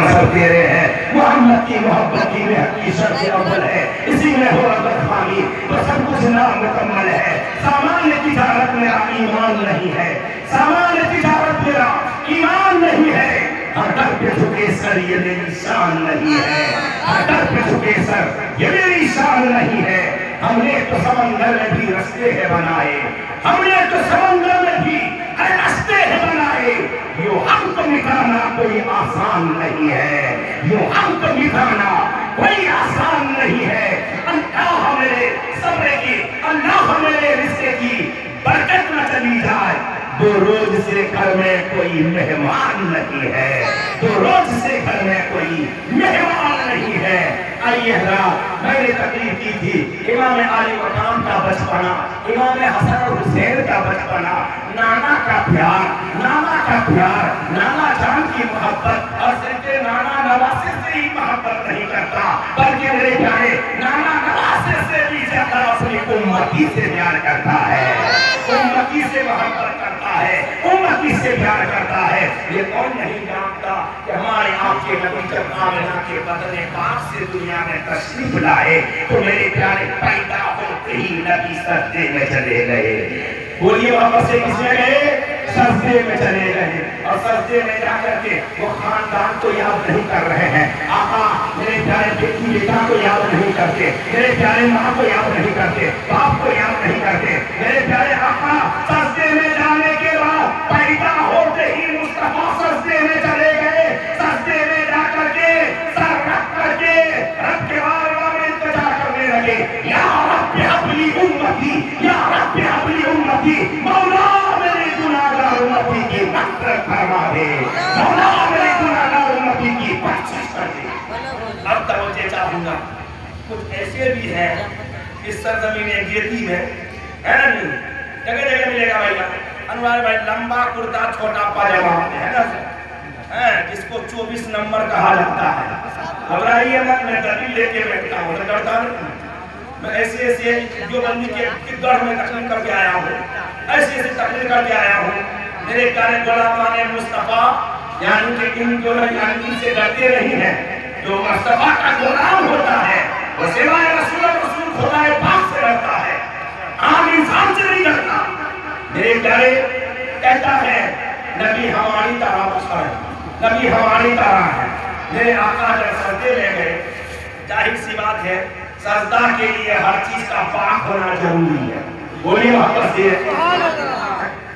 سب تیرے ہیں محمد کی محبت کی حقیقت سے اول ہے اسی میں ہو اگر خامی تو سب کچھ نامکمل ہے سامان تجارت میرا ایمان نہیں ہے سامان تجارت میرا ایمان نہیں ہے ہر در پہ جھکے سر یہ میری شان نہیں ہے ہر در پہ جھکے سر یہ میری شان نہیں ہے ہم نے تو سمندر میں بھی رستے ہیں بنائے ہم نے تو سمندر میں بھی رستے ہیں بنائے یوں ہم کو مٹانا کوئی آسان نہیں ہے یوں ہم کو مٹانا کوئی آسان نہیں ہے اللہ میرے صبر کی اللہ میرے رزق کی برکت نہ چلی جائے دو روز سے گھر میں کوئی مہمان نہیں ہے دو روز سے گھر میں کوئی مہمان نہیں ہے آئیے حضرات میں نے تقریر کی تھی امام علی مقام کا بچپنا امام حسن اور حسین کا بچپنا نانا کا پیار نانا جان کی محبت اور صرف نانا نواسے سے ہی محبت نہیں کرتا بلکہ میرے پیارے نانا نواسے سے بھی زیادہ اپنی امتی سے پیار کرتا ہے امتی سے محبت کرتا ہے امتی سے پیار کرتا ہے یہ کون نہیں جانتا کہ ہمارے آپ کے نبی جب آمنہ کے بدن پاک سے دنیا میں تشریف لائے تو میرے پیارے پیدا ہوتے ہی نبی سجدے میں چلے گئے بولیے واپس سے کس میں گئے سجدے میں چلے گئے اور سجدے میں جا کر کے وہ خاندان کو یاد نہیں کر رہے ہیں آقا میرے پیارے بیٹی بیٹا کو یاد نہیں کرتے میرے پیارے ماں کو یاد نہیں کرتے باپ کو یاد نہیں کرتے میرے پیارے آقا سجدے میں جانے کے بعد پیدا ہوتے ہی مصطفیٰ سجدے میں چلے گئے سجدے میں جا کر کے سر رکھ کر کے رب کے بارگاہ میں التجا کرنے لگے یا رب حبلی امتی یا رب حبلی امتی مولا میری گناہگار امتی کی مغفرت فرما دے مولا میری گناہگار امتی کی بخشش کر دے اب توجہ چاہوں گا کچھ ایسے بھی ہیں اس سرزمین گیتی میں ہے نا نہیں جگہ جگہ ملے گا بھائی انوار بھائی لمبا کرتا چھوٹا پاجامہ ہے نا جس کو 24 نمبر کہا جاتا ہے گھبرائیے مت میں دلیل لے کے بیٹھتا ہوں تو ڈرتا نہیں میں ایسے جو بندی کے گڑھ میں تقریر کر کے آیا ہوں ایسے تقریر کر کے آیا ہوں میرے پیارے غلامان مصطفیٰ یعنی کہ ان جو یعنی سے ڈرتے نہیں ہیں جو مصطفیٰ کا غلام ہوتا ہے وہ سوائے رسول خدا پاک سے ڈرتا ہے عام انسان سے نہیں ڈرتا میرے پیارے کہتا ہے نبی ہماری طرح بشر ہے نبی ہماری طرح ہے میرے آقا جب سجدے میں گئے ظاہر سی بات ہے سجدہ کے لیے ہر چیز کا پاک ہونا ضروری ہے بولیے محبت سے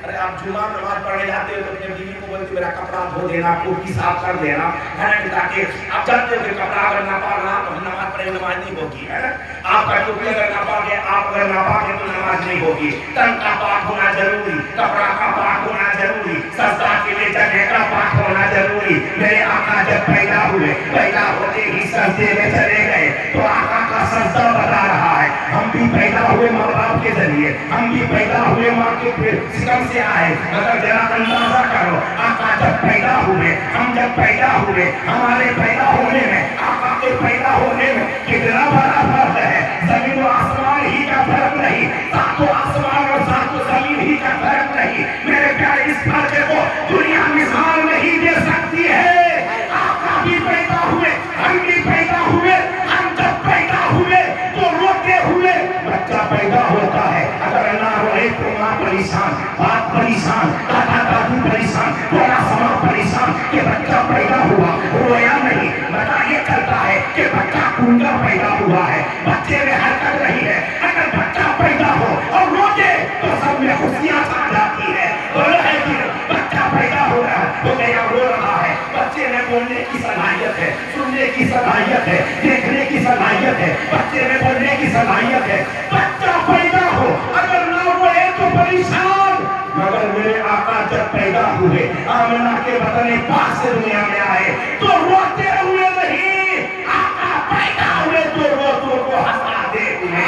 ارے آپ جمعہ نماز پڑھنے جاتے ہو تو اپنے بیوی کو بولتے میرا کپڑا دھو دینا کرسی صاف کر دینا ہے نا تاکہ آپ جانتے ہو کہ کپڑا اگر ناپاک رہا تو نماز پڑھے نماز نہیں ہوگی ہے نا آپ کا ٹوپی اگر ناپاک ہے آپ اگر ناپاک ہے تو نماز نہیں ہوگی تن کا پاک ہونا ضروری کپڑا کا پاک ہونا ضروری سجدہ کے لیے جگہ کا پاک ہونا ضروری میرے آقا جب پیدا ہوئے پیدا ہوتے ہی سجدے میں چلے گئے تو آقا کا سجدہ بتا رہا ہے ہم بھی پیدا ہوئے ماں باپ کے ذریعے ہم بھی پیدا ہوئے ماں کے سکم سے آئے مگر ذرا اندازہ کرو آقا جب پیدا ہوئے ہم جب پیدا ہوئے ہمارے پیدا ہونے میں آقا کے پیدا ہونے میں کتنا بڑا فرق ہے زمین و آسمان ہی کا فرق نہیں سات و آسمان اور سات و زمین ہی کا فرق نہیں میرے پیارے اس فرق کو دنیا مثال نہیں دے سکتی ہے آقا بھی پیدا ہوئے ہم بھی پیدا ہوئے ہم جب پیدا ہوئے تو روتے ہوئے بچہ پیدا ہوتا ہے اگر نہ روئے تو ماں پریشان باپ پریشان دادا دادی پریشان پورا سماج پریشان کہ بچہ پیدا ہوا رویا نہیں پتا یہ چلتا ہے کہ بچہ گونگا پیدا ہوا ہے بچے میں حرکت نہیں ہے اگر بچہ پیدا ہو اور روتے تو سب میں خوشیاں چھا جاتی ہے بولو ہے کہ بچہ پیدا ہو رہا ہے تو میرا رو رہا ہے بچے میں بولنے کی صلاحیت ہے سننے کی صلاحیت ہے دیکھنے کی صلاحیت ہے بچے میں بولنے کی صلاحیت ہے بچہ پیدا ہو اگر نہ روئے تو پریشان مگر میرے آقا جب پیدا ہوئے آمنہ کے بدن پاک سے دنیا میں آئے تو روتے ہوئے نہیں آقا پیدا ہوئے تو روتوں کو ہنساتے ہوئے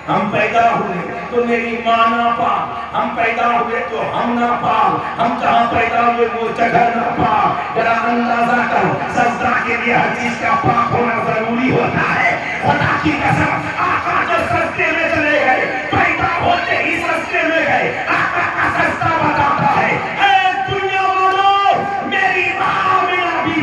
ہم پیدا ہوئے تو میری ماں نہ پاک ہم پیدا ہوئے تو ہم نہ پاک ہم جہاں پیدا ہوئے وہ جگہ نہ پاک ذرا اندازہ کرو سجدہ کے لیے ہر چیز کا پاک ہونا ضروری ہوتا ہے خدا کی قسم آقا جب سجدے میں چلے گئے پیدا ہوتے ہی سجدے میں گئے آقا کا سجدہ بتاتا ہے اے دنیا والوں میری ماں آمنہ بھی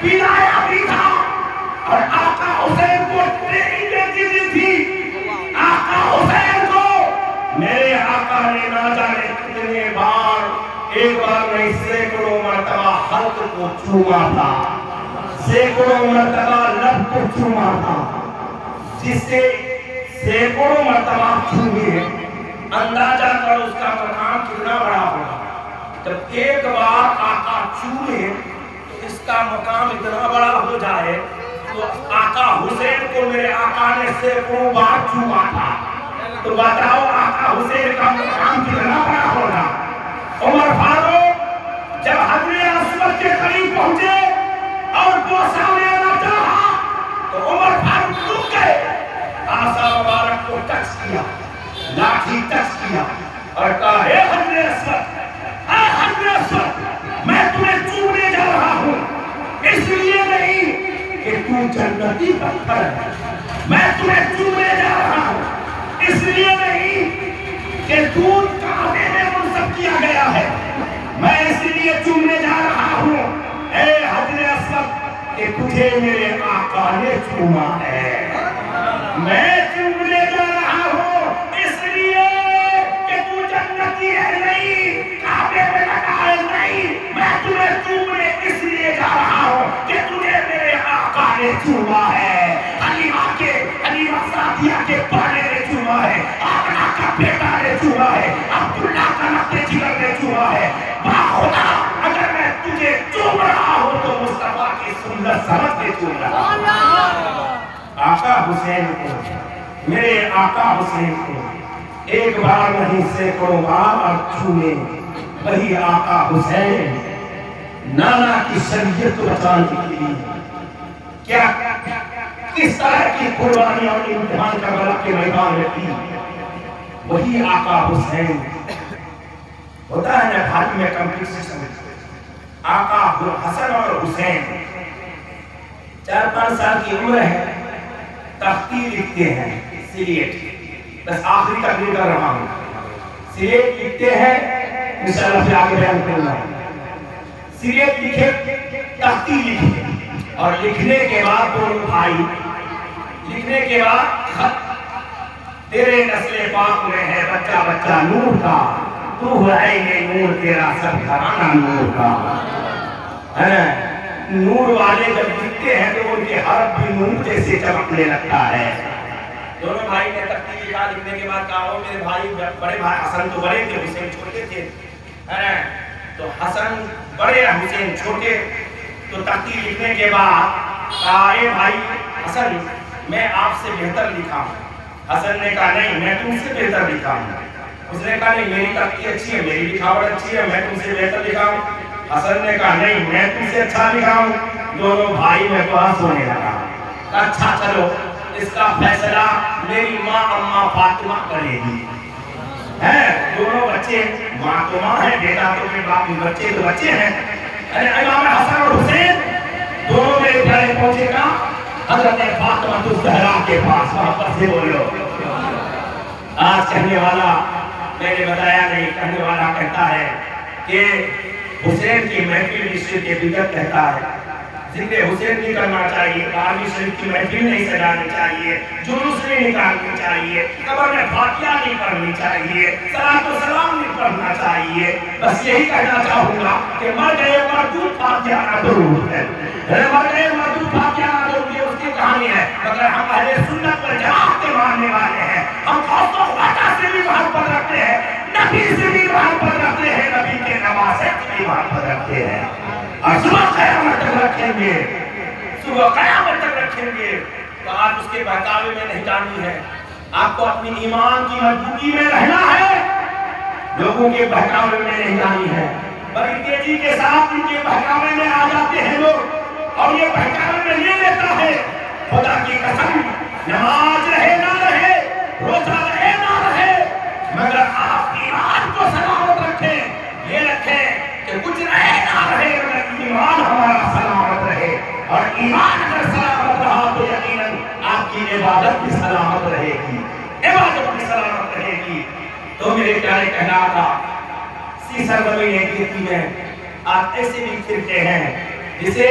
پلایا بھی تھا، اور آقا حسین کو ٹریننگ دی تھی۔ آقا حسین کو میرے آقا نے نہ جانے کتنے بار، ایک بار نہیں سینکڑوں مرتبہ حلق کو چوما تھا، سینکڑوں مرتبہ لب کو چوما تھا، جس سے سینکڑوں مرتبہ چومے اندازہ کر اس کا مقام کتنا بڑا ہوگا۔ جب ایک بار آقا چومے تو اس کا مقام اتنا بڑا ہو جائے، تو آقا حسین کو میرے آقا نے سینکڑوں بار چوما تھا، تو بتاؤ آقا حسین کا مقام کتنا بڑا ہوگا۔ عمر فاروق جب حضرت اسود کے قریب پہنچے اور بوسہ لینا چاہا تو عمر فاروق رک گئے، آسا مبارک کو ٹچ کیا، لاٹھی ٹچ کیا اور کہا اے حضرت اسود، اے حضرت اسود، میں تمہیں چومنے جا رہا ہوں، اس لیے نہیں کہ تو جنتی پتھر ہے، میں تمہیں چومنے جا رہا ہوں اس لیے نہیں کہ دودھ کعبے میں منصب کیا گیا ہے، میں اس لیے چومنے جا رہا ہوں اے حضرت اسود کہ تجھے میرے آقا نے چوما ہے، میں چومنے جا رہا ہوں اس لیے کہ تو جنتی ہے نہیں، کعبے میں لگا ہے نہیں، میں تمہیں چومنے اس لیے جا رہا ہوں کہ تجھے میرے آقا نے چوما ہے، حلیمہ سعدیہ کے بانے نے چوما ہے، آمنہ کا بیٹا نے چوما ہے، عبداللہ کا نقطۂ جگر نے چوما ہے، باخدا اگر میں تجھے چوم رہا ہوں تو مصطفیٰ کی سنت سمجھ کے چوم رہا ہوں۔ آقا حسین کو، میرے آقا حسین کو ایک بار نہیں سینکڑوں بار اور چومے وہی آقا حسین نانا کی شریعت کو بچانے کے لیے کیا کس طرح کی قربانی اور امتحان کربلا کے میدان میں کی، وہی آقا حسین ہوتا ہے نا بھائی میں کمپٹیشن، آقا حسن اور حسین 4-5 سال کی عمر ہے، تختی لکھتے ہیں سلیٹ، بس آخری تک نہیں کر رہا ہوں، سلیٹ لکھتے ہیں انشاءاللہ پھر آگے بیان کرنا ہے، سلیٹ لکھے تختی لکھے اور لکھنے کے بعد دونوں بھائی لکھنے کے بعد خط، تیرے نسل پاک میں ہے بچہ بچہ نور کا، تو ہے عین نور تیرا سب گھرانہ نور کا، ہے نور والے جب لکھتے ہیں تو ان کے حرف بھی نور جیسے چمکنے لگتا ہے۔ دونوں بھائی نے تختی لکھا، لکھنے کے بعد کہا میرے بھائی، بڑے بھائی حسن تو بڑے تھے، حسین چھوٹے تھے، تو حسن بڑے حسین چھوٹے، تو تختی لکھنے کے بعد کہا اے بھائی حسن میں آپ سے بہتر لکھا ہوں، حسن نے کہا نہیں میں تم سے بہتر لکھا ہوں، اس نے کہا نہیں میری تختی اچھی ہے، میری لکھاوٹ اچھی ہے، میں تم سے بہتر لکھا ہوں، حسن نے کہا نہیں میں تم سے اچھا لکھا ہوں، دونوں بھائی میں بحث ہونے لگا، اچھا چلو اس کا فیصلہ میری ماں اماں فاطمہ کرے گی، دونوں بچے، ماں تو ماں ہے، بیٹا تو باقی بچے تو بچے ہیں، امام حسن اور حسین دونوں میرے پیارے پہنچے گا حضرت فاطمہ الزہرا کے پاس، وہاں پر سے بولو، آج کہنے والا میں نے بتایا نہیں، کہنے والا کہتا ہے کہ حسین کی محفل عشق کے بدعت کہتا ہے، ذکر حسین نہیں کرنا چاہیے، قاضی شریف کی محفل نہیں سجانی چاہیے، جلوس نہیں نکالنی چاہیے، قبر میں فاتحہ نہیں پڑھنی چاہیے، صلاۃ و سلام نہیں پڑھنا چاہیے، بس یہی کہنا چاہوں گا کہ مر گئے مردود فاتحہ نہ درود ہے، مر گئے مردود فاتحہ نہ درود، یہ اس کی کہانی ہے، مگر ہم اہل سنت پر جماعت کے ماننے والے ہیں، ہم غوث و خواجہ سے بھی محبت رکھتے ہیں، نبی سے بھی محبت رکھتے ہیں، نبی کے نواسے سے بھی محبت رکھتے ہیں، اور صبح قیامت تک رکھیں گے، صبح قیامت تک رکھیں گے، تو آپ اس کے بہکاوے میں نہیں جانی ہے، آپ کو اپنی ایمان کی مضبوطی میں رہنا ہے، لوگوں کے بہکاوے میں نہیں جانی ہے، بڑی تیزی کے ساتھ ان کے بہکاوے میں آ جاتے ہیں لوگ، اور یہ بہکاوے میں لے لیتا ہے، خدا کی قسم نماز رہے نہ رہے، روزہ رہے نہ رہے، مگر آپ ایمان کو سلامت رکھیں، یہ رکھیں کہ کچھ رہے نہ رہے مگر ایمان ہمارا سلامت رہے، اور ایمان اگر سلامت رہا تو یقیناً آپ کی عبادت بھی سلامت رہے گی، عبادت بھی سلامت رہے گی۔ تو میرے پیارے کہنا تھا سرزمین کیتی میں آپ ایسے بھی فرقے ہیں جسے